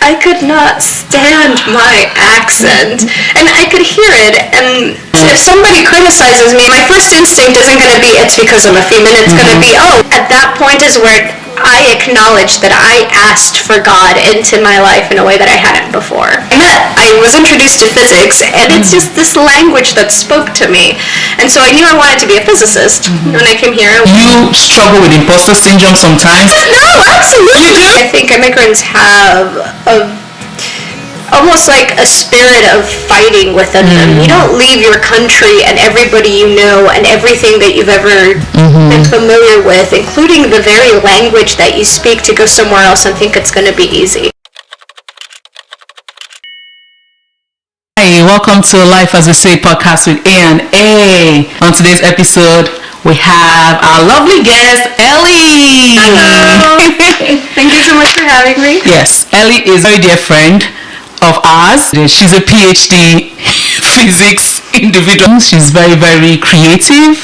I could not stand my accent. And I could hear it, and if somebody criticizes me, my first instinct isn't going to be, it's because I'm a female, it's going to be, at that point is where I acknowledge that I asked for God into my life in a way that I hadn't before. I was introduced to physics, and it's just this language that spoke to me. And so I knew I wanted to be a physicist when I came here. You struggle with imposter syndrome sometimes? No, absolutely. I think immigrants have almost like a spirit of fighting within them. You don't leave your country and everybody you know and everything that you've ever been familiar with, including the very language that you speak, to go somewhere else and think it's going to be easy. Hi, welcome to Life as We Say podcast with A&A. On today's episode, we have our lovely guest, Ellie. Hello. Thank you so much for having me. Yes, Ellie is a very dear friend of ours. She's a PhD physics individual. She's very, very creative.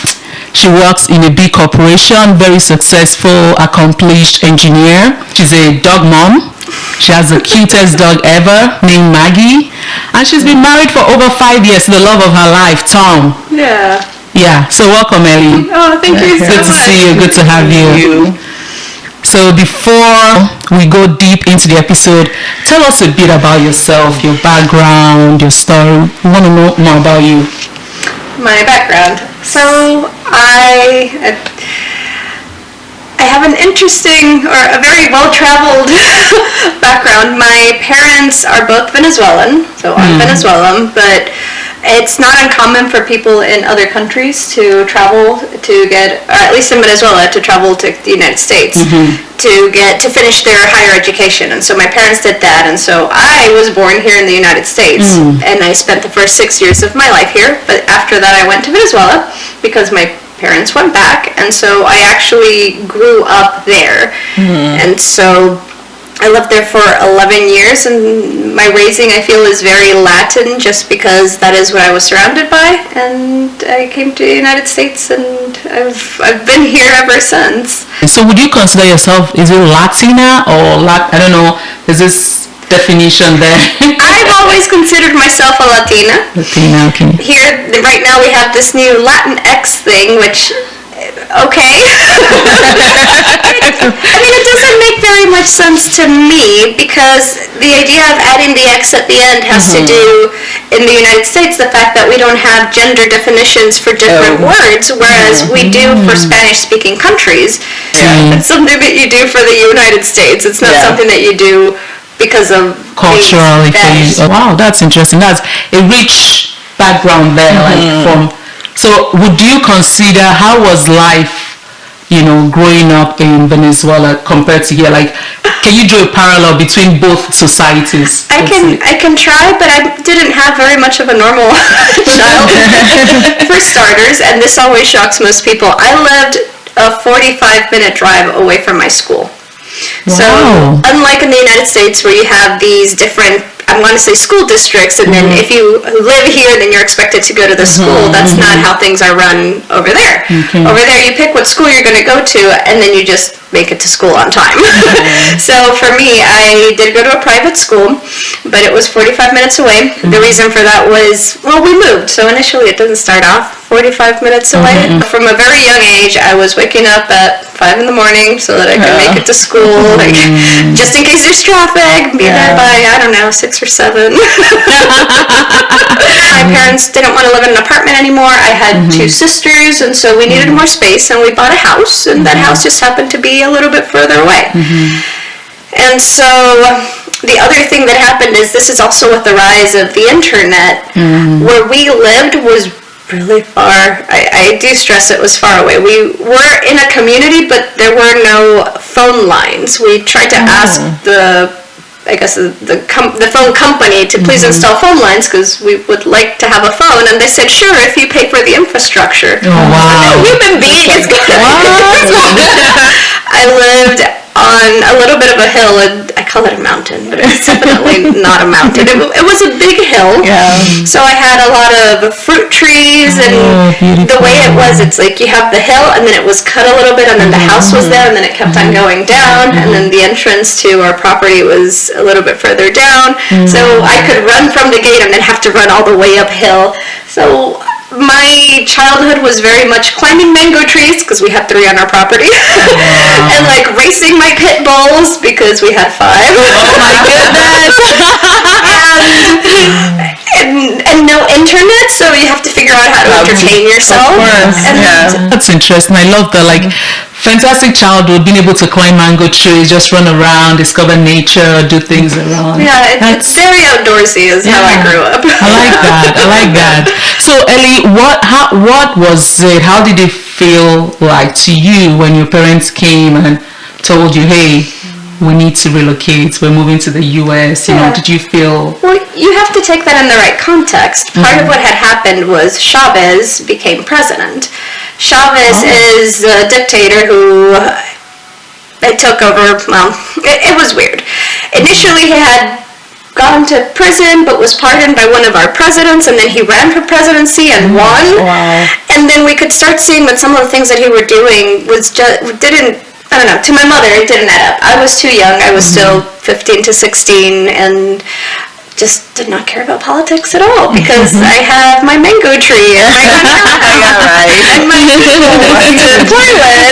She works in a big corporation, very successful, accomplished engineer. She's a dog mom. She has the cutest dog ever named Maggie. And she's been married for over 5 years to the love of her life, Tom. Yeah. Yeah, so welcome, Ellie. Oh, thank you so much. Good to see you. Good to have you. So before we go deep into the episode, tell us a bit about yourself, your background, your story. We want to know more about you. My background. So I have an interesting, or a very well-traveled background. My parents are both Venezuelan, so I'm Venezuelan, but it's not uncommon for people in other countries to travel to get, or at least in Venezuela, to travel to the United States to finish their higher education. And so my parents did that, and so I was born here in the United States, and I spent the first 6 years of my life here. But after that, I went to Venezuela because my parents went back, and so I actually grew up there. And so I lived there for 11 years, and my raising, I feel, is very Latin just because that is what I was surrounded by. And I came to the United States, and I've been here ever since. So would you consider yourself, is it Latina or I don't know, is this definition there? I've always considered myself a Latina. Latina, okay. Here, right now, we have this new Latinx thing, which... okay. I mean, it doesn't make very much sense to me because the idea of adding the X at the end has to do, in the United States, the fact that we don't have gender definitions for different words, whereas we do for Spanish-speaking countries. It's something that you do for the United States. It's not something that you do because of culturally. Wow, that's interesting. That's a rich background there, like from... So would you consider, how was life, growing up in Venezuela compared to here? Like, can you draw a parallel between both societies? I can try, but I didn't have very much of a normal childhood, for starters, and this always shocks most people. I lived a 45-minute drive away from my school. Wow. So, unlike in the United States where you have these different, I want to say, school districts, and then if you live here, then you're expected to go to the school. That's not how things are run over there. Over there, you pick what school you're going to go to, and then you just make it to school on time. So for me, I did go to a private school, but it was 45 minutes away. The reason for that was, well, we moved. So initially, it doesn't start off 45 minutes away. From a very young age, I was waking up at 5 in the morning so that I could make it to school, like, just in case there's traffic, be there by, I don't know, 6 or 7. My parents didn't want to live in an apartment anymore. I had 2 sisters, and so we needed more space, and we bought a house, and that house just happened to be a little bit further away. And so the other thing that happened is, this is also with the rise of the internet, where we lived was really far. I do stress it was far away. We were in a community, but there were no phone lines. We tried to ask the phone company to please install phone lines because we would like to have a phone, and they said, sure, if you pay for the infrastructure. Oh, wow. A human being is going to I lived on a little bit of a hill, and I call it a mountain, but it's definitely not a mountain. It was a big hill. Yeah. So I had a lot of fruit trees, and the way it was, it's like you have the hill, and then it was cut a little bit, and then the house was there, and then it kept on going down, and then the entrance to our property was a little bit further down. So I could run from the gate and then have to run all the way uphill. So my childhood was very much climbing mango trees, because we had 3 on our property, and like racing my pit bulls, because we had 5. Oh my goodness! and no internet, so you have to figure out how to entertain yourself. Of course, And That's interesting. I love that. Like, fantastic childhood, being able to climb mango trees, just run around, discover nature, do things around. yeah, it's very outdoorsy is how I grew up. I like that. I like that. So, Ellie, what was it? How did it feel like to you when your parents came and told you, hey, we need to relocate, we're moving to the US, you know, did you feel... Well, you have to take that in the right context. Part of what had happened was Chavez became president. Chavez is a dictator who took over, well, it was weird. Initially he had gone to prison but was pardoned by one of our presidents, and then he ran for presidency and won. Wow. And then we could start seeing that some of the things that he were doing was didn't, I don't know, to my mother it didn't add up. I was too young. I was still 15 to 16 and just did not care about politics at all, because I have my mango tree and I got and my people to play with.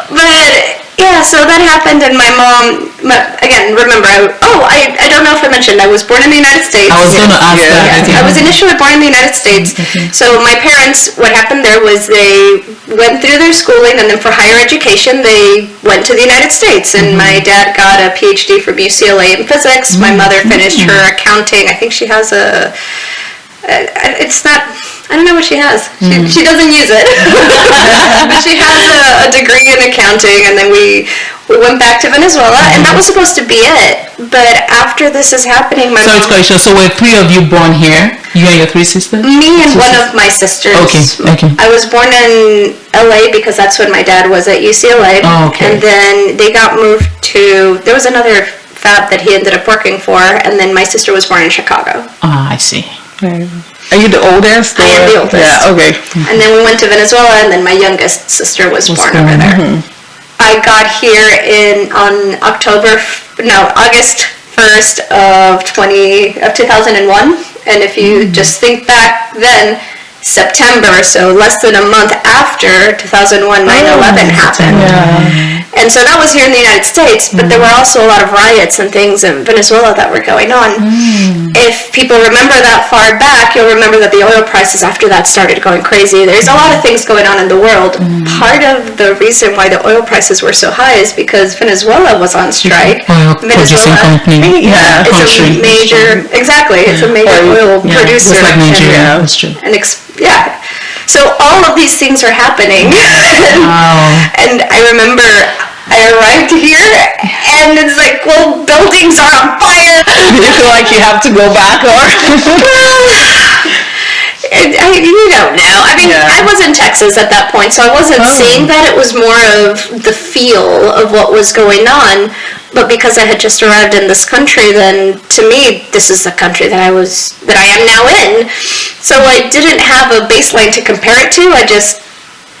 But yeah, so that happened, and my mom, again, remember, I don't know if I mentioned, I was born in the United States. I was going to ask that. I was initially born in the United States. So my parents, what happened there was they went through their schooling, and then for higher education, they went to the United States. And my dad got a PhD from UCLA in physics. My mother finished her accounting. I think she has it's not, I don't know what she has. She doesn't use it. But she has a degree in accounting, and then we went back to Venezuela, and that was supposed to be it. But after this is happening, my Sorry, mom... so were 3 of you born here? You and your 3 sisters? Me and one of my sisters. Okay. I was born in LA because that's when my dad was at UCLA. Oh, okay. And then they got moved to, there was another fab that he ended up working for, and then my sister was born in Chicago. Ah, I see. Are you the oldest? I am the oldest. Yeah, okay. And then we went to Venezuela, and then my youngest sister was born over there. I got here on August 1st of 2001, and if you just think back then, September, so less than a month after 2001, 9/11 happened. Yeah. And so that was here in the United States, but there were also a lot of riots and things in Venezuela that were going on. If people remember that far back, you'll remember that the oil prices after that started going crazy. There's a lot of things going on in the world. Part of the reason why the oil prices were so high is because Venezuela was on strike. Oil producing company. Yeah, it's country. a major, exactly, it's a major oil producer. Just like Nigeria. That's true. Yeah. So all of these things are happening. Wow. And I remember I arrived here, and it's like, well, buildings are on fire. Do you feel like you have to go back, or? You don't know. I mean, I was in Texas at that point, so I wasn't seeing that. It was more of the feel of what was going on. But because I had just arrived in this country, then to me, this is the country that I am now in. So I didn't have a baseline to compare it to.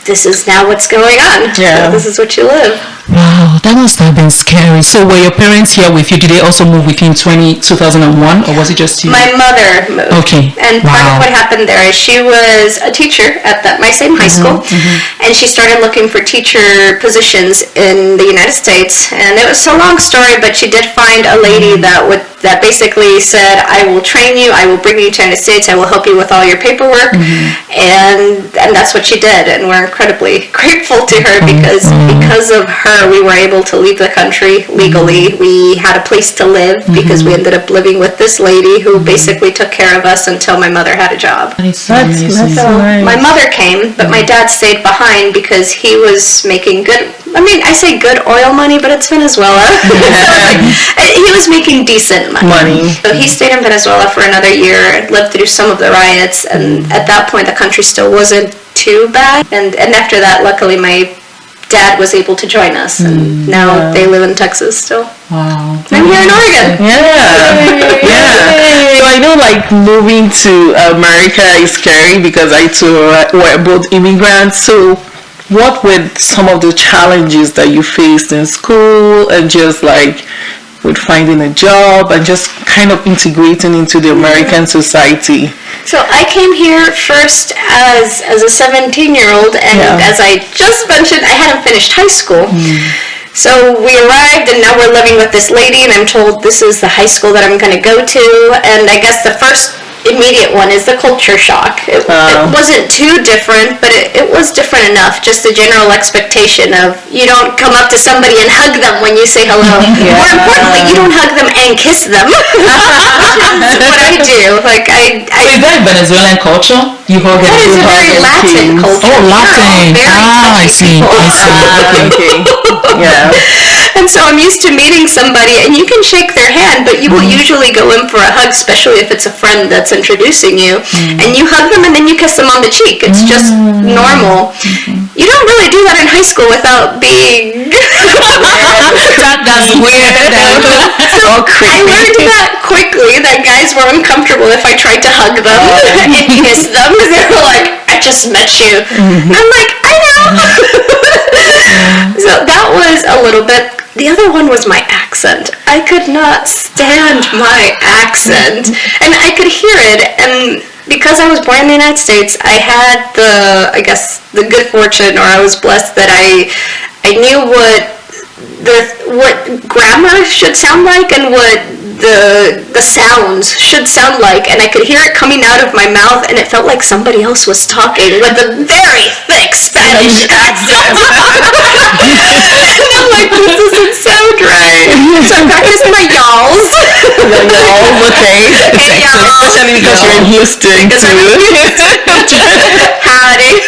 This is now what's going on. Yeah. So this is what you live. Wow, that must have been scary. So were your parents here with you? Did they also move with you in 2001, or was it just you? My mother moved. Okay. And part of what happened there is she was a teacher at my same high school, and she started looking for teacher positions in the United States. And it was a long story, but she did find a lady that basically said, I will train you, I will bring you to the United States, I will help you with all your paperwork. And that's what she did, and we're incredibly grateful to her because of her we were able to leave the country legally. We had a place to live because we ended up living with this lady who basically took care of us until my mother had a job. That's nice. My mother came, but my dad stayed behind because he was making good, I say good oil money, but it's Venezuela. He was making decent money. So he stayed in Venezuela for another year, lived through some of the riots, and at that point the country still wasn't too bad. And after that, luckily my dad was able to join us, and now they live in Texas still. Wow. I'm here in Oregon. Yeah. So I know like moving to America is scary because I too were both immigrants. So what were some of the challenges that you faced in school and just like with finding a job and just kind of integrating into the American society? So I came here first as a 17-year-old, and as I just mentioned, I hadn't finished high school. So we arrived, and now we're living with this lady, and I'm told this is the high school that I'm going to go to. And I guess the first immediate one is the culture shock. It wasn't too different, but it was different enough. Just the general expectation of you don't come up to somebody and hug them when you say hello. More importantly, you don't hug them and kiss them. Which is what I do. Like So is that Venezuelan culture? You hug that and is a very Latin culture. Oh, Latin. I see. Okay. Yeah. And so I'm used to meeting somebody, and you can shake their hand, but you will usually go in for a hug, especially if it's a friend that's introducing you, and you hug them and then you kiss them on the cheek. It's just normal. You don't really do that in high school without being That's weird. All I creepy. learned that quickly, that guys were uncomfortable if I tried to hug them and kiss them, because they were like, I just met you. I'm like, I know. So that was a little bit. The other one was my accent. I could not stand my accent, and I could hear it. And because I was born in the United States, I had the good fortune, or I was blessed that I knew what grammar should sound like and what the sounds should sound like, and I could hear it coming out of my mouth, and it felt like somebody else was talking with a very thick Spanish accent. And I'm like, this isn't so great. So I practiced my y'alls. Okay. Especially because you're in Houston too. Howdy.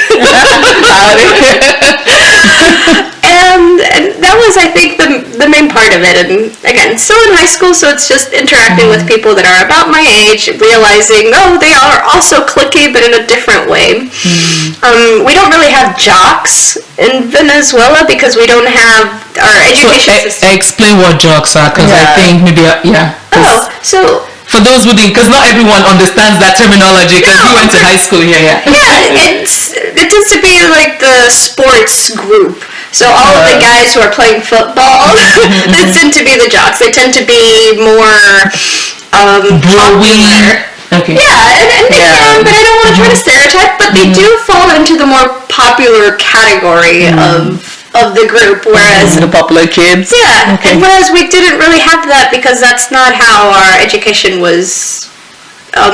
And that was, I think, the main part of it. And again, still in high school, so it's just interacting with people that are about my age, realizing, they are also cliquey, but in a different way. We don't really have jocks in Venezuela because we don't have our education system. Explain what jocks are, because I think maybe, So for those who didn't, because not everyone understands that terminology, because we went to high school here, it tends to be like the sports group. So all of the guys who are playing football, they tend to be the jocks. They tend to be more popular. Okay. Yeah, and they can, but I don't want to try to stereotype, but they do fall into the more popular category of the group, whereas the popular kids. Yeah, and whereas we didn't really have that because that's not how our education was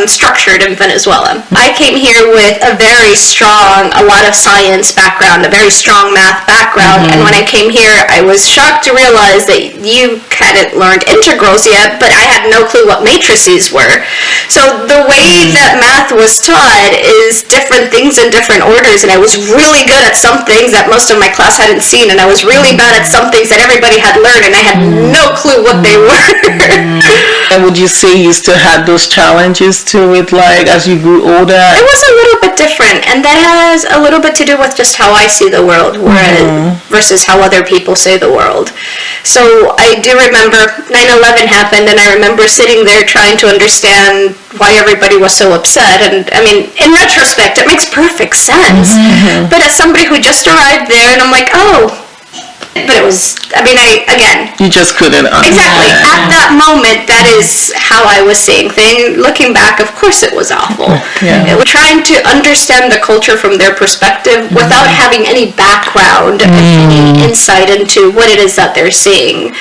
structured in Venezuela. I came here with a lot of science background, a very strong math background, and when I came here, I was shocked to realize that you hadn't learned integrals yet, but I had no clue what matrices were. So the way that math was taught is different things in different orders, and I was really good at some things that most of my class hadn't seen, and I was really bad at some things that everybody had learned, and I had no clue what they were. And would you say you still had those challenges too with like as you grew older? It was a little bit different, and that has a little bit to do with just how I see the world versus how other people see the world. So I do remember 9/11 happened, and I remember sitting there trying to understand why everybody was so upset. And I mean, in retrospect, it makes perfect sense. But as somebody who just arrived there, and I'm like, but it was, you just couldn't understand. Exactly. At that moment, that is how I was seeing things. Looking back, of course it was awful. It was trying to understand the culture from their perspective without having any background, any insight into what it is that they're seeing.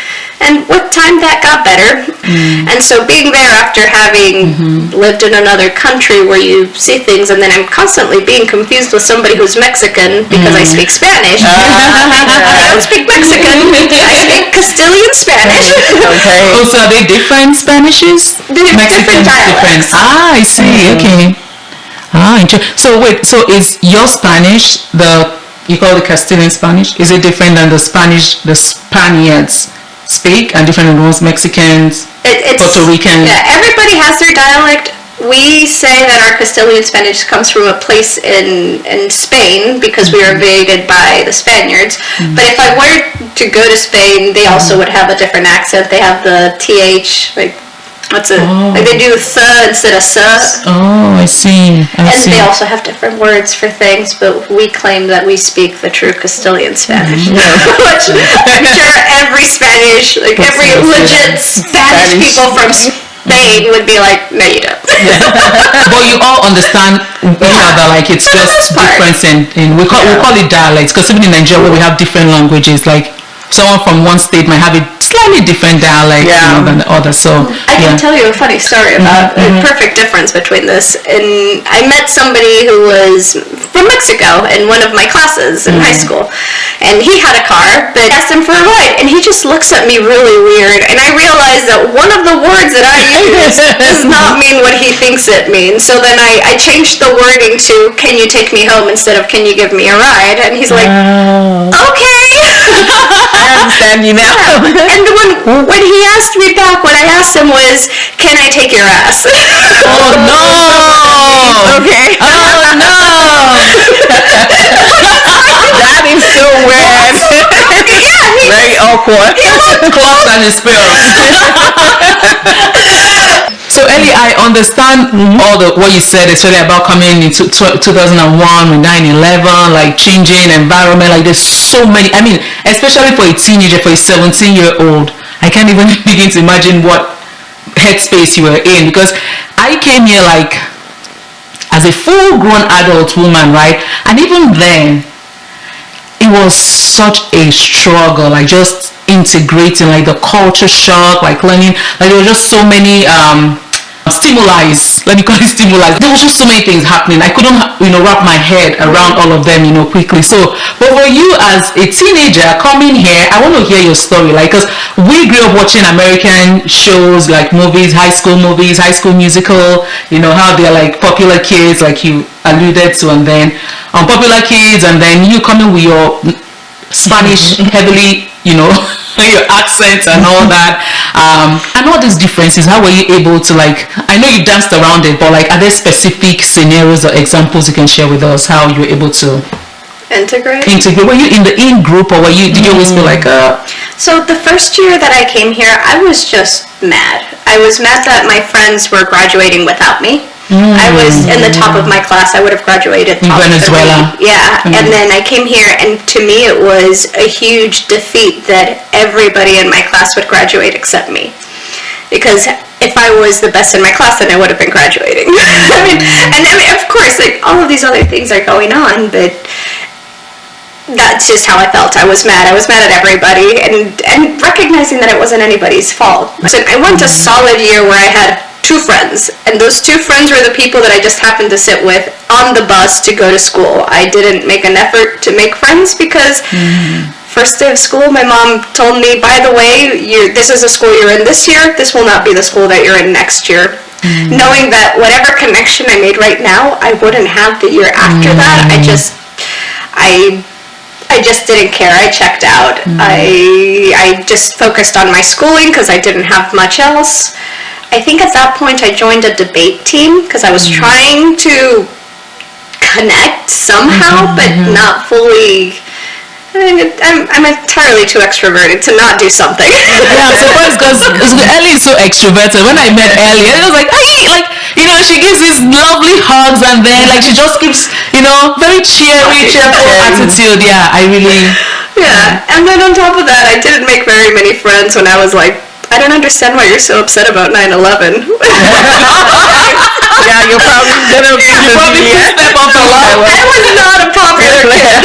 And with time, that got better. And so being there after having lived in another country where you see things, and then I'm constantly being confused with somebody who's Mexican because I speak Spanish. I don't speak Mexican. I speak Castilian Spanish. Okay. Also, are they different Spanishes? Different dialects. I see. Okay. So wait, so is your Spanish, you call it Castilian Spanish, is it different than the Spanish the Spaniards speak, and different than most Mexicans, Puerto Ricans? Yeah, everybody has their dialect. we say that our Castilian Spanish comes from a place in Spain because we were invaded by the Spaniards. But if I were to go to Spain, they also would have a different accent. They have the TH, like, what's it? Like they do the instead of sa. Oh, I see. And they also have different words for things, but we claim that we speak the true Castilian Spanish. Which I'm sure every Spanish, like every legit Spanish people from Spain would be like, no, you don't. But you all understand each other, like it's just difference in we call it dialects, because even in Nigeria where we have different languages, like someone from one state might have a slightly different dialect than the other. So I can tell you a funny story about a perfect difference between this. And I met somebody who was from Mexico in one of my classes in high school, and he had a car, but I asked him for a ride, and he just looks at me really weird, and I realized that one of the words that I use does not mean what he thinks it means. So then I changed the wording to, can you take me home, instead of can you give me a ride? And he's like, okay. I understand you now. And when he asked me back, what I asked him was, can I take your ass? oh no! Okay. Oh no! That is so weird. Very awkward. Close and spills. So Ellie, I understand all what you said, especially about coming into 2001 with 9/11, like changing environment. Like there's so many. I mean, especially for a teenager, for a 17-year-old, I can't even begin to imagine what headspace you were in, because I came here like as a full-grown adult woman, right? And even then, it was such a struggle, like just integrating, like the culture shock, like learning, like there were just so many stimuli, let me call it stimuli. There was just so many things happening. I couldn't, wrap my head around all of them, quickly. So, but for you as a teenager coming here, I want to hear your story, like, because we grew up watching American shows, like movies, high school musical, how they're like popular kids, like you alluded to, and then unpopular kids, and then you coming with your Spanish heavily, your accent and all that, and all these differences. How were you able to, like, I know you danced around it, but like, are there specific scenarios or examples you can share with us how you were able to integrate? Were you in the in-group, or did you always feel like So the first year that I came here, I was just mad. I was mad that my friends were graduating without me. I was in the top of my class. I would have graduated top Venezuela. 3. Yeah, and then I came here, and to me it was a huge defeat that everybody in my class would graduate except me. Because if I was the best in my class, then I would have been graduating. I mean, of course, like all of these other things are going on, but that's just how I felt. I was mad. I was mad at everybody, and recognizing that it wasn't anybody's fault. So I went a solid year where I had 2 friends, and those 2 friends were the people that I just happened to sit with on the bus to go to school. I didn't make an effort to make friends because first day of school, my mom told me, by the way, this is the school you're in this year, this will not be the school that you're in next year. Knowing that whatever connection I made right now, I wouldn't have the year after that. I just didn't care. I checked out. I just focused on my schooling because I didn't have much else. I think at that point I joined a debate team because I was trying to connect somehow, but not fully. I'm entirely too extroverted to not do something. Yeah, so because Ellie is so extroverted. When I met Ellie, I was like, hey, like, she gives these lovely hugs, and then like she just keeps, very cheerful attitude. Yeah, I really. Yeah, and then on top of that, I didn't make very many friends when I was like, I don't understand why you're so upset about 9/11. Yeah, you're probably gonna be step off the line. I was not a popular kid.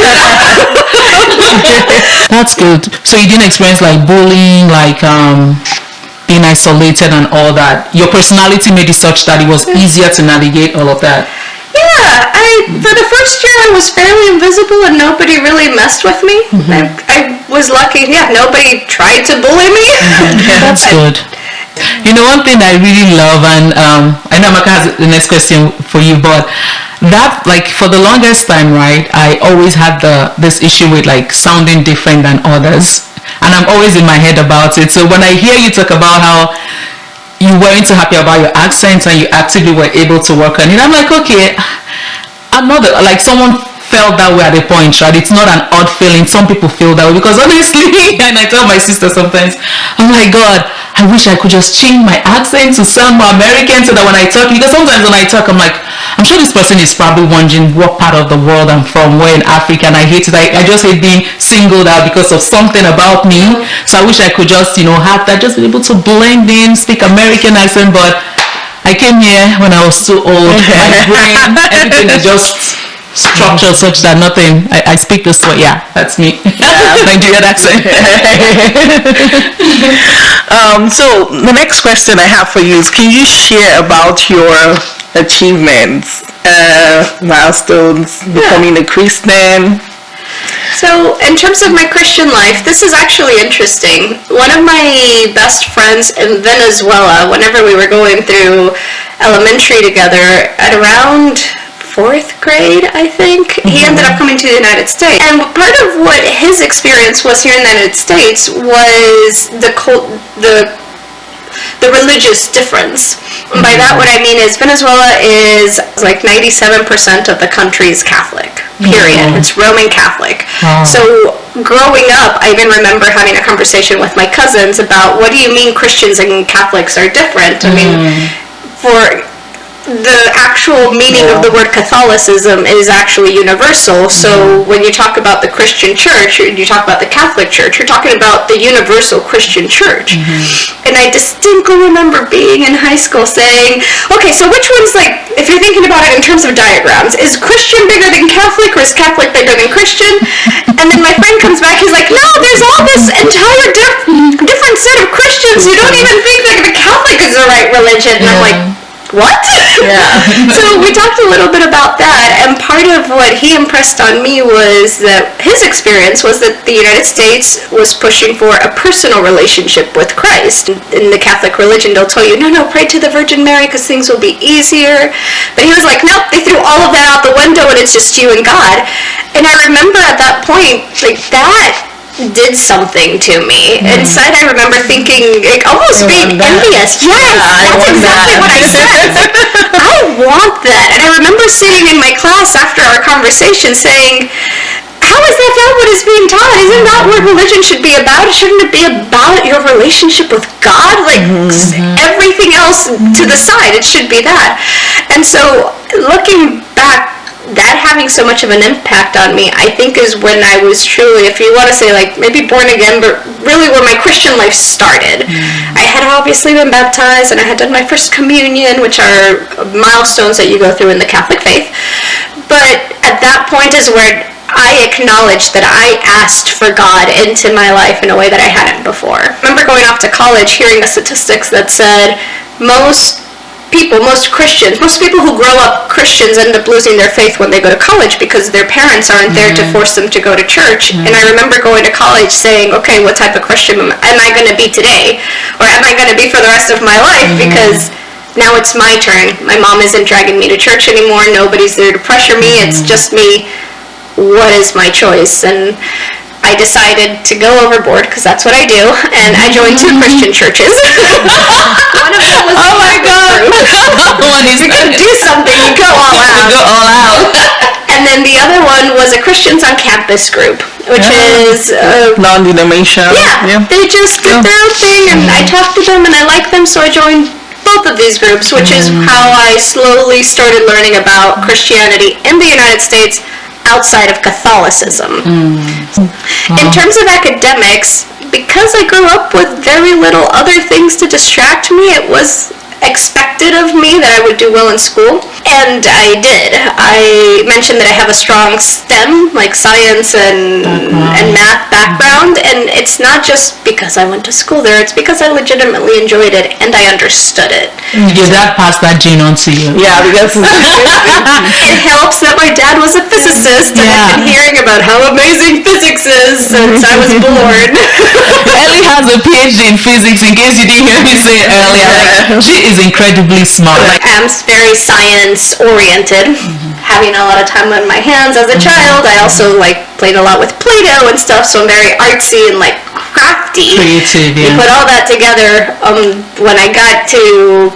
That's good. So you didn't experience like bullying, like being isolated and all that. Your personality made it such that it was easier to navigate all of that. Yeah, for the first year I was fairly invisible and nobody really messed with me. I was lucky. Yeah, nobody tried to bully me. Yeah, that's good. One thing I really love, and I know Amaka has the next question for you, but that, like, for the longest time, right, I always had this issue with like sounding different than others, and I'm always in my head about it. So when I hear you talk about how you weren't too happy about your accent and you actively were able to work on it. I'm like, okay, I'm not like someone felt that way at a point, right? It's not an odd feeling. Some people feel that way because honestly, and I tell my sister sometimes, oh my God, I wish I could just change my accent to sound more American so that when I talk, because sometimes when I talk, I'm like, I'm sure this person is probably wondering what part of the world I'm from, where in Africa, and I hate it. I just hate being singled out because of something about me. So I wish I could just, have that, just be able to blend in, speak American accent, but I came here when I was too old. My brain, everything is just structured such that nothing. I speak this way. Yeah, that's me. Nigerian accent. So the next question I have for you is, can you share about your achievements, milestones, becoming a Christian? So, in terms of my Christian life, this is actually interesting. One of my best friends in Venezuela, whenever we were going through elementary together, at around 4th grade, I think, he ended up coming to the United States. And part of what his experience was here in the United States was the religious difference. And by that, what I mean is Venezuela is like 97% of the country is Catholic, period. It's Roman Catholic. So growing up, I even remember having a conversation with my cousins about, what do you mean Christians and Catholics are different? I mean, for the actual meaning of the word Catholicism is actually universal. So when you talk about the Christian church, and you talk about the Catholic church, you're talking about the universal Christian church. And I distinctly remember being in high school saying, okay, so which one's like, if you're thinking about it in terms of diagrams, is Christian bigger than Catholic, or is Catholic bigger than Christian? And then my friend comes back, he's like, no, there's all this entire different set of Christians who don't even think that the Catholic is the right religion. And I'm like, what? So we talked a little bit about that, and part of what he impressed on me was that his experience was that the United States was pushing for a personal relationship with Christ. In the Catholic religion, they'll tell you, no, pray to the Virgin Mary because things will be easier. But he was like, nope, they threw all of that out the window and it's just you and God. And I remember at that point, like, that did something to me. Inside, I remember thinking, like, almost being envious. Yes, that's exactly what I said. I want that. And I remember sitting in my class after our conversation saying, how is that not what is being taught? Isn't that what religion should be about? Shouldn't it be about your relationship with God? Like, everything else to the side, it should be that. And so, looking back, that having so much of an impact on me, I think, is when I was truly, if you want to say, like, maybe born again, but really when my Christian life started. I had obviously been baptized, and I had done my first communion, which are milestones that you go through in the Catholic faith. But at that point is where I acknowledged that I asked for God into my life in a way that I hadn't before. I remember going off to college, hearing the statistics that said most Christians, most people who grow up Christians end up losing their faith when they go to college because their parents aren't there to force them to go to church. And I remember going to college saying, okay, what type of Christian am I going to be today? Or am I going to be for the rest of my life? Because now it's my turn. My mom isn't dragging me to church anymore. Nobody's there to pressure me. It's just me. What is my choice? And I decided to go overboard, because that's what I do, and I joined 2 Christian churches. One of them was oh my God! If you're going to do something, you go all out. Go all out. And then the other one was a Christians on Campus group, which is non-denominational. Yeah, they just did their own thing, and I talked to them, and I liked them, so I joined both of these groups, which is how I slowly started learning about Christianity in the United States outside of Catholicism. In terms of academics, because I grew up with very little other things to distract me, it was expected of me that I would do well in school, and I did. I mentioned that I have a strong STEM, like science and math background, and it's not just because I went to school there, it's because I legitimately enjoyed it and I understood it. Your dad passed that gene on to you. Yeah, because it helps that my dad was a physicist, and I've been hearing about how amazing physics is since I was born. Ellie has a PhD in physics, in case you didn't hear me say it earlier. Like, she is incredibly smart. I'm very science oriented, having a lot of time on my hands as a child. I also played a lot with Play-Doh and stuff, so I'm very artsy and crafty. Creative, You yeah. put all that together. When I got to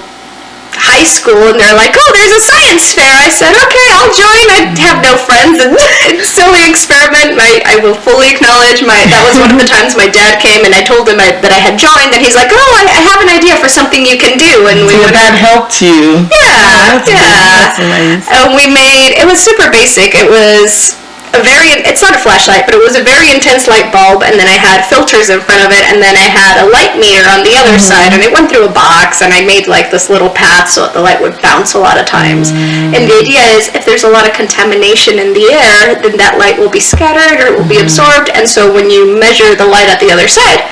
high school and they're like, oh, there's a science fair. I said, okay, I'll join. I have no friends and silly experiment. I will fully acknowledge that was one of the times my dad came and I told him that I had joined and he's like, oh, I have an idea for something you can do. And Your dad helped you. Yeah, That's nice. And it was super basic. It was it's not a flashlight, but it was a very intense light bulb, and then I had filters in front of it, and then I had a light meter on the other side, and it went through a box, and I made like this little path so that the light would bounce a lot of times. And the idea is if there's a lot of contamination in the air, then that light will be scattered or it will be absorbed, and so when you measure the light at the other side,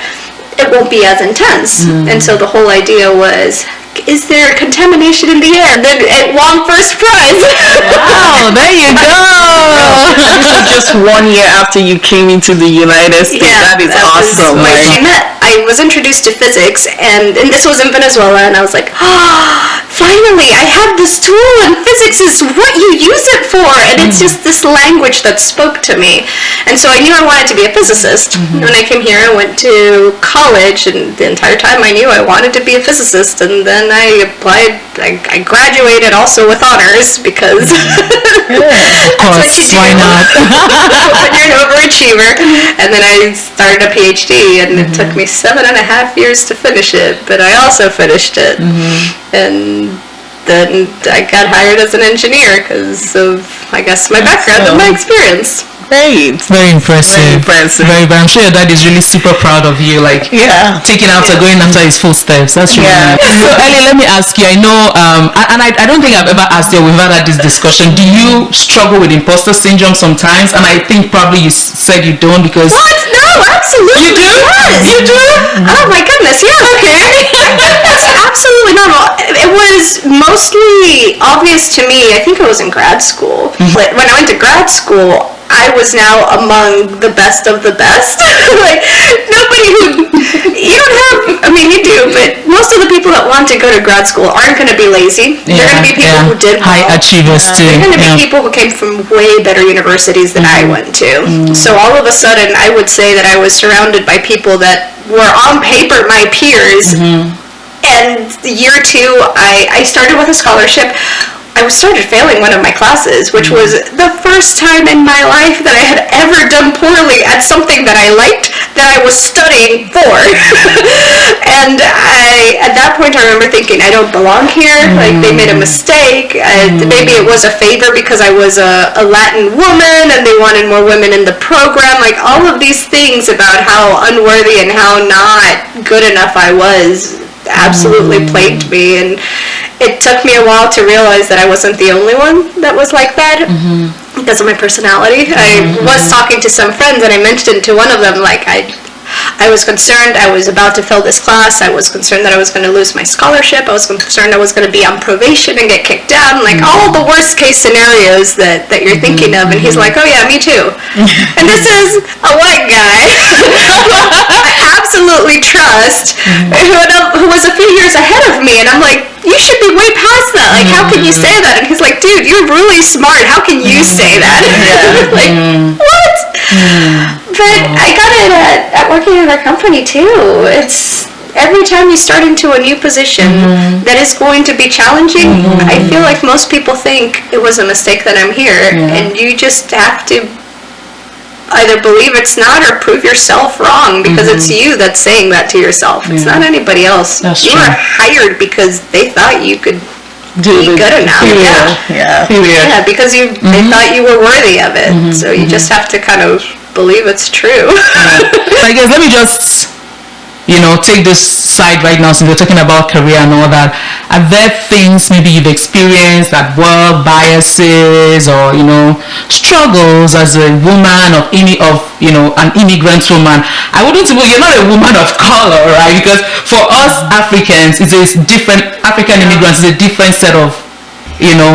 it won't be as intense. And so the whole idea was, is there contamination in the air? Then it won first prize. Wow, there you go. This is just 1 year after you came into the United States. That is awesome. Where she met. I was introduced to physics, and this was in Venezuela, and I was like, finally, I have this tool, and physics is what you use it for, and it's just this language that spoke to me. And so I knew I wanted to be a physicist. When I came here, I went to college, and the entire time I knew I wanted to be a physicist, and then I applied. I graduated also with honors because Of course, why not? when you're an overachiever. And then I started a PhD, and it took me 7.5 years to finish it, but I also finished it. And then I got hired as an engineer because of, I guess, my background and my experience. Great. Very impressive. I'm sure your dad is really super proud of you, like taking after going after his footsteps. That's really nice. So Ellie, let me ask you, I know, and I don't think I've ever asked you, we've had this discussion, do you struggle with imposter syndrome sometimes? And I think probably you said you don't because... What? No, absolutely. You do? Yes. You do? Oh my goodness, yes. Okay. That's absolutely normal. It was mostly obvious to me, I think I was in grad school. When I went to grad school, I was now among the best of the best. Like, nobody you don't have, I mean, you do, but most of the people that want to go to grad school aren't going to be lazy. They're going to be people who did well. High achievers too. They're going to be people who came from way better universities than I went to. So all of a sudden, I would say that I was surrounded by people that were on paper my peers. And year 2, I started with a scholarship. I started failing one of my classes, which was the first time in my life that I had ever done poorly at something that I liked, that I was studying for. And at that point I remember thinking, I don't belong here, like they made a mistake. Maybe it was a favor because I was a Latin woman and they wanted more women in the program. Like all of these things about how unworthy and how not good enough I was absolutely plagued me, and it took me a while to realize that I wasn't the only one that was like that because of my personality. I was talking to some friends and I mentioned to one of them, like, I was concerned I was about to fail this class. I was concerned that I was going to lose my scholarship. I was concerned I was going to be on probation and get kicked out. Like all the worst case scenarios that you're thinking of. And he's like, oh yeah, me too. And this is a white guy who I absolutely trust, who was a few years ahead of me. And I'm like, you should be way past that. Like, how can you say that? And he's like, dude, you're really smart. How can you say that? Like, what? But I got it at working at our company too. It's every time you start into a new position that is going to be challenging. I feel like most people think it was a mistake that I'm here, and you just have to either believe it's not or prove yourself wrong, because it's you that's saying that to yourself. It's not anybody else. You were hired because they thought you could be good enough. Yeah, because they thought you were worthy of it. So you just have to kind of believe it's true. I guess let me just take this side right now, since we're talking about career and all that. Are there things maybe you've experienced at work, biases or struggles as a woman an immigrant woman? I wouldn't say you're not a woman of color, right? Because for us Africans, African immigrants is a different set of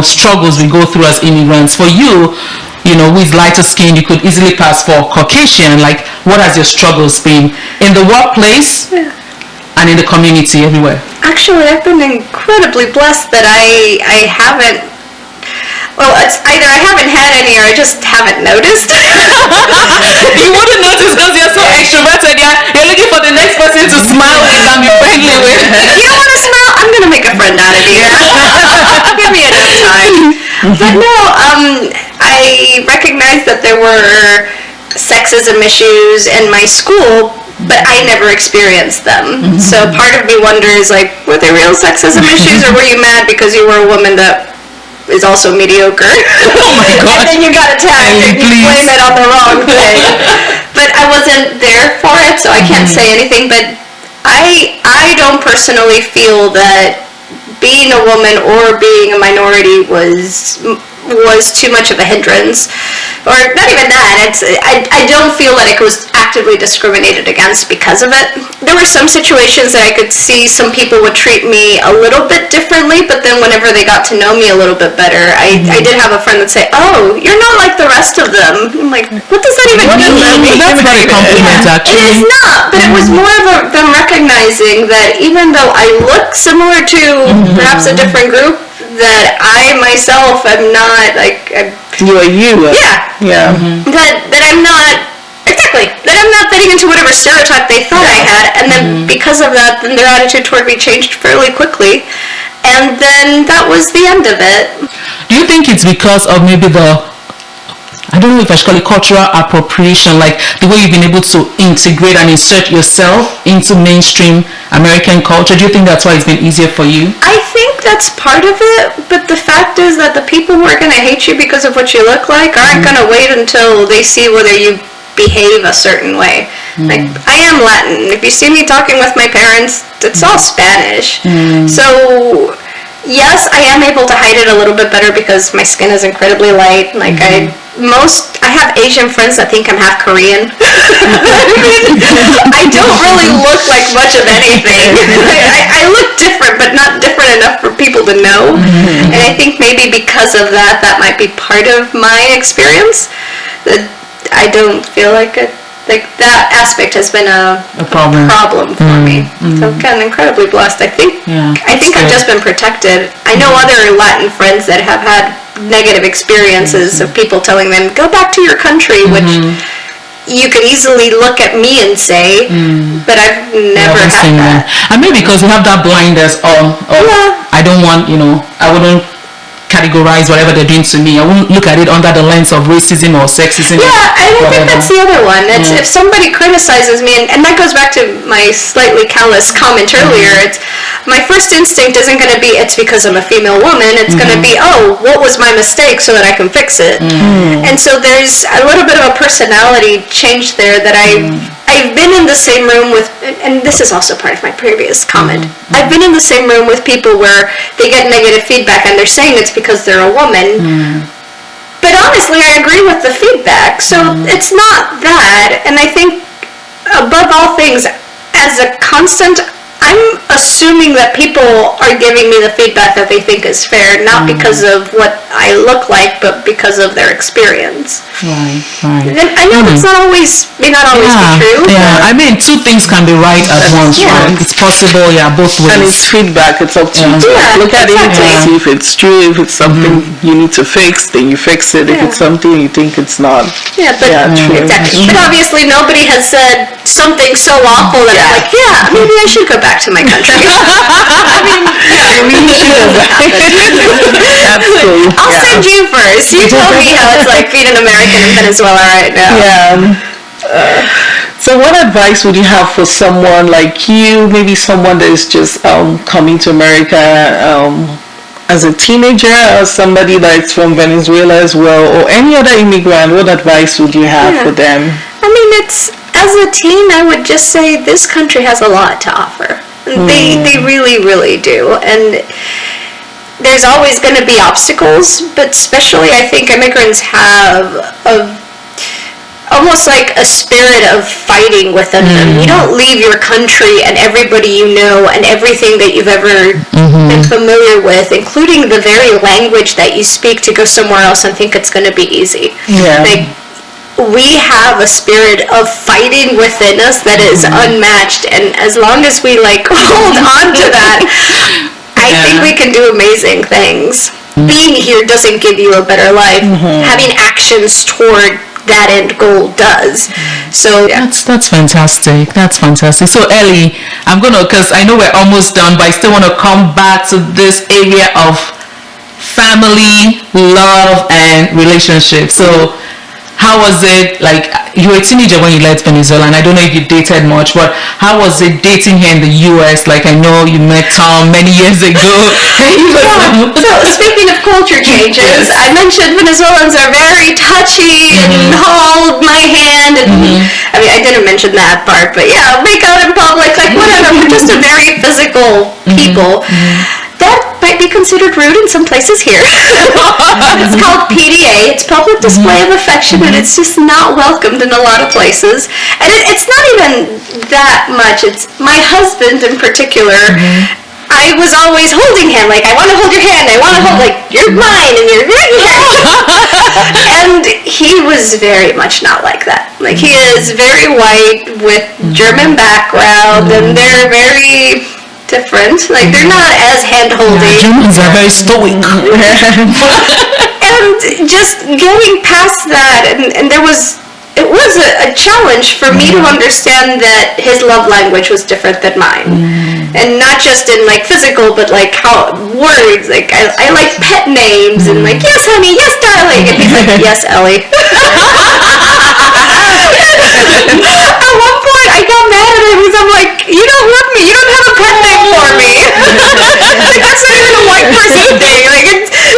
struggles we go through as immigrants. For you, who is lighter skinned, you could easily pass for Caucasian. Like, what has your struggles been in the workplace and in the community, everywhere? Actually, I've been incredibly blessed that I haven't. Well, it's either I haven't had any or I just haven't noticed. You wouldn't notice because you're so extroverted. You're looking for the next person to smile with and be friendly with. You want to smile? I'm gonna make a friend out of you. Give me enough time. But no, I recognized that there were sexism issues in my school, but I never experienced them. So part of me wonders, like, were they real sexism issues, or were you mad because you were a woman that is also mediocre? Oh my God. And then you got attacked and you blame it on the wrong thing. But I wasn't there for it, so I can't say anything. But I don't personally feel that being a woman or being a minority was too much of a hindrance, or not even that. I don't feel that it was actively discriminated against because of it. There were some situations that I could see some people would treat me a little bit differently, but then whenever they got to know me a little bit better, I did have a friend that say, "Oh, you're not like the rest of them." I'm like, what does that even mean? That's not a compliment, actually. It is not, but it was more of them recognizing that even though I look similar to perhaps a different group, that I myself am not like You are you. yeah. That I'm not exactly that I'm not fitting into whatever stereotype they thought I had, and then because of that, then their attitude toward me changed fairly quickly, and then that was the end of it. Do you think it's because of maybe I don't know if I should call it cultural appropriation, like the way you've been able to integrate and insert yourself into mainstream American culture? Do you think that's why it's been easier for you? I think that's part of it, but the fact is that the people who are going to hate you because of what you look like aren't going to wait until they see whether you behave a certain way. Like, I am Latin. If you see me talking with my parents, it's all Spanish. So yes, I am able to hide it a little bit better because my skin is incredibly light. Like I have Asian friends that think I'm half Korean. I don't really look like much of anything. I look different, but not different enough for people to know. And I think maybe because of that, that might be part of my experience. That I don't feel like that aspect has been a problem for me. So I've gotten incredibly blessed. I think I've just been protected. I know other Latin friends that have had negative experiences of people telling them, go back to your country, which you could easily look at me and say, but I've never had that. And maybe because we have that blinders of I don't want, I wouldn't categorize whatever they're doing to me. I won't look at it under the lens of racism or sexism. Yeah, I think that's the other one. It's if somebody criticizes me, and that goes back to my slightly callous comment earlier, it's my first instinct isn't going to be it's because I'm a female woman. It's going to be, oh, what was my mistake so that I can fix it. And so there's a little bit of a personality change there that I've been in the same room with, and this is also part of my previous comment, I've been in the same room with people where they get negative feedback and they're saying it's because they're a woman. But honestly, I agree with the feedback, so it's not that. And I think above all things, as a constant, I'm assuming that people are giving me the feedback that they think is fair, not because of what I look like, but because of their experience. Right. And I know that's may not always be true. Yeah, I mean, two things can be right at once, right? It's possible, both ways. And it's feedback, it's up to you. Look at it and see if it's true, if it's something you need to fix, then you fix it. If it's something you think it's not. Yeah, but exactly. But obviously nobody has said something so awful that I'm like, maybe I should go back to my country. Absolutely. I'll send you first. You tell me how it's like being an American in Venezuela right now. So what advice would you have for someone like you, maybe someone that is just coming to America as a teenager, or somebody that's from Venezuela as well, or any other immigrant? What advice would you have for them? I mean, as a teen, I would just say this country has a lot to offer. They really, really do. And there's always going to be obstacles, but especially I think immigrants have almost like a spirit of fighting within them. You don't leave your country and everybody you know and everything that you've ever been familiar with, including the very language that you speak, to go somewhere else and think it's going to be easy. Like, we have a spirit of fighting within us that is unmatched, and as long as we hold on to that, I think we can do amazing things. being here doesn't give you a better life. Having actions toward that end goal does. So yeah. That's fantastic. That's fantastic. So Ellie, because I know we're almost done, but I still want to come back to this area of family, love, and relationships. So how was it, like, you were a teenager when you left Venezuela, and I don't know if you dated much, but how was it dating here in the US? Like, I know you met Tom many years ago. So speaking of culture changes, I mentioned Venezuelans are very touchy and hold my hand, and I mean, I didn't mention that part, but yeah, make out in public, like whatever. We're just a very physical people. That might be considered rude in some places here. It's called PDA. It's public display of affection, and it's just not welcomed in a lot of places. And it's not even that much. It's my husband in particular. I was always holding him, like, I want to hold your hand, I want to hold, like, you're mine, and you're and he was very much not like that. Like, he is very white with German background, and they're very different. Like, they're not as hand-holding. Germans are very stoic. And just getting past that, and it was a challenge for me to understand that his love language was different than mine. And not just in, like, physical, but, like, how words, like, I like pet names, and, like, yes, honey, yes, darling, and he's like, yes, Ellie. At one point, I got mad at him because I'm like, you don't love me, you don't have a pet name for me. Like, that's not even a white person thing, like,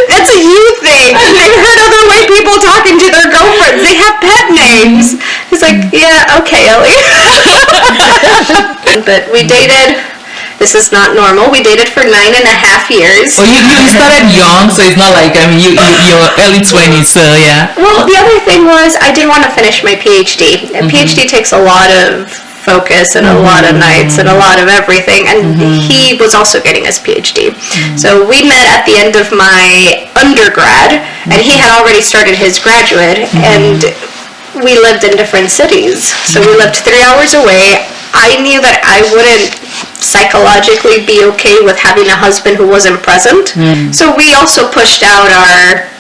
that's a you thing. I've heard other white people talking to their girlfriends, they have pet names. He's like, yeah, okay, Ellie. But we dated. This is not normal. We dated for 9.5 years. Oh, you started young, so it's not like, I mean, you're early 20s, so yeah. Well, the other thing was I did want to finish my PhD. And PhD takes a lot of focus and a lot of nights and a lot of everything. And he was also getting his PhD. So we met at the end of my undergrad, and he had already started his graduate, and we lived in different cities. So we lived 3 hours away. I knew that I wouldn't psychologically be okay with having a husband who wasn't present. So we also pushed out our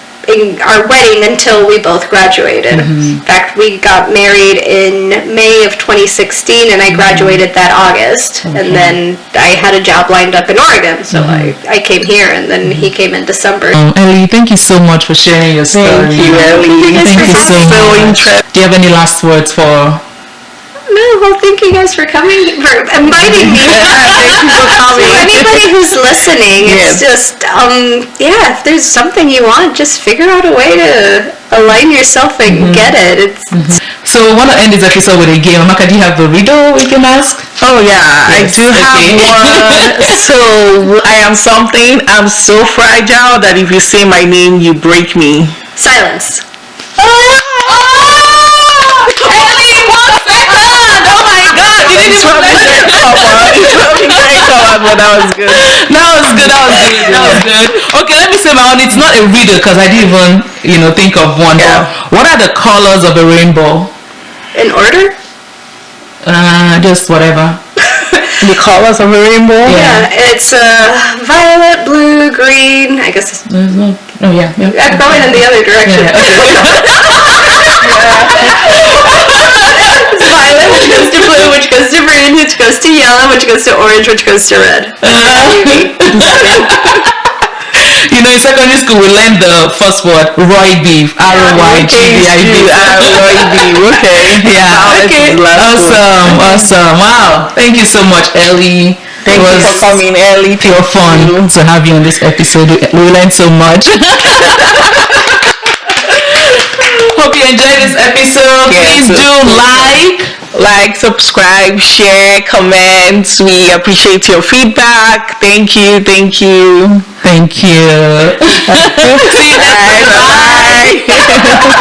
wedding until we both graduated. In fact, we got married in May of 2016, and I graduated that August. And then I had a job lined up in Oregon, so I came here, and then he came in December. Ellie, thank you so much for sharing your story. Thank you, Ellie. Thank you so much. Do you have any last words for... No, well, thank you guys for coming, for inviting me. Thank you for coming. So anybody who's listening, it's just, if there's something you want, just figure out a way to align yourself and get it. So we want to end this episode with a game. Amaka, do you have a riddle we can ask? Oh yeah, Yes, I do have one. So I am something. I'm so fragile that if you say my name, you break me. Silence. It probably very common, but that was good. That was good. Okay, let me say my own. It's not a riddle because I didn't even, think of one. Yeah. But what are the colors of a rainbow? In order? Just whatever. The colors of a rainbow? Yeah, it's violet, blue, green. I guess it's Oh yeah. I'm going in the other direction. It's violet, which goes to blue, which goes to green, which goes to yellow, which goes to orange, which goes to red. In secondary school we learned the first word, Roy beef, R-O-Y-G-B-I-B. Roy beef, okay. Yeah, okay. Awesome. Wow. Thank you so much, Ellie. Thank you for coming, Ellie. Pure fun to have you on this episode. We learned so much. Hope you enjoyed this episode. Please do like, subscribe, share, comment. We appreciate your feedback. Thank you. See you next time. Bye.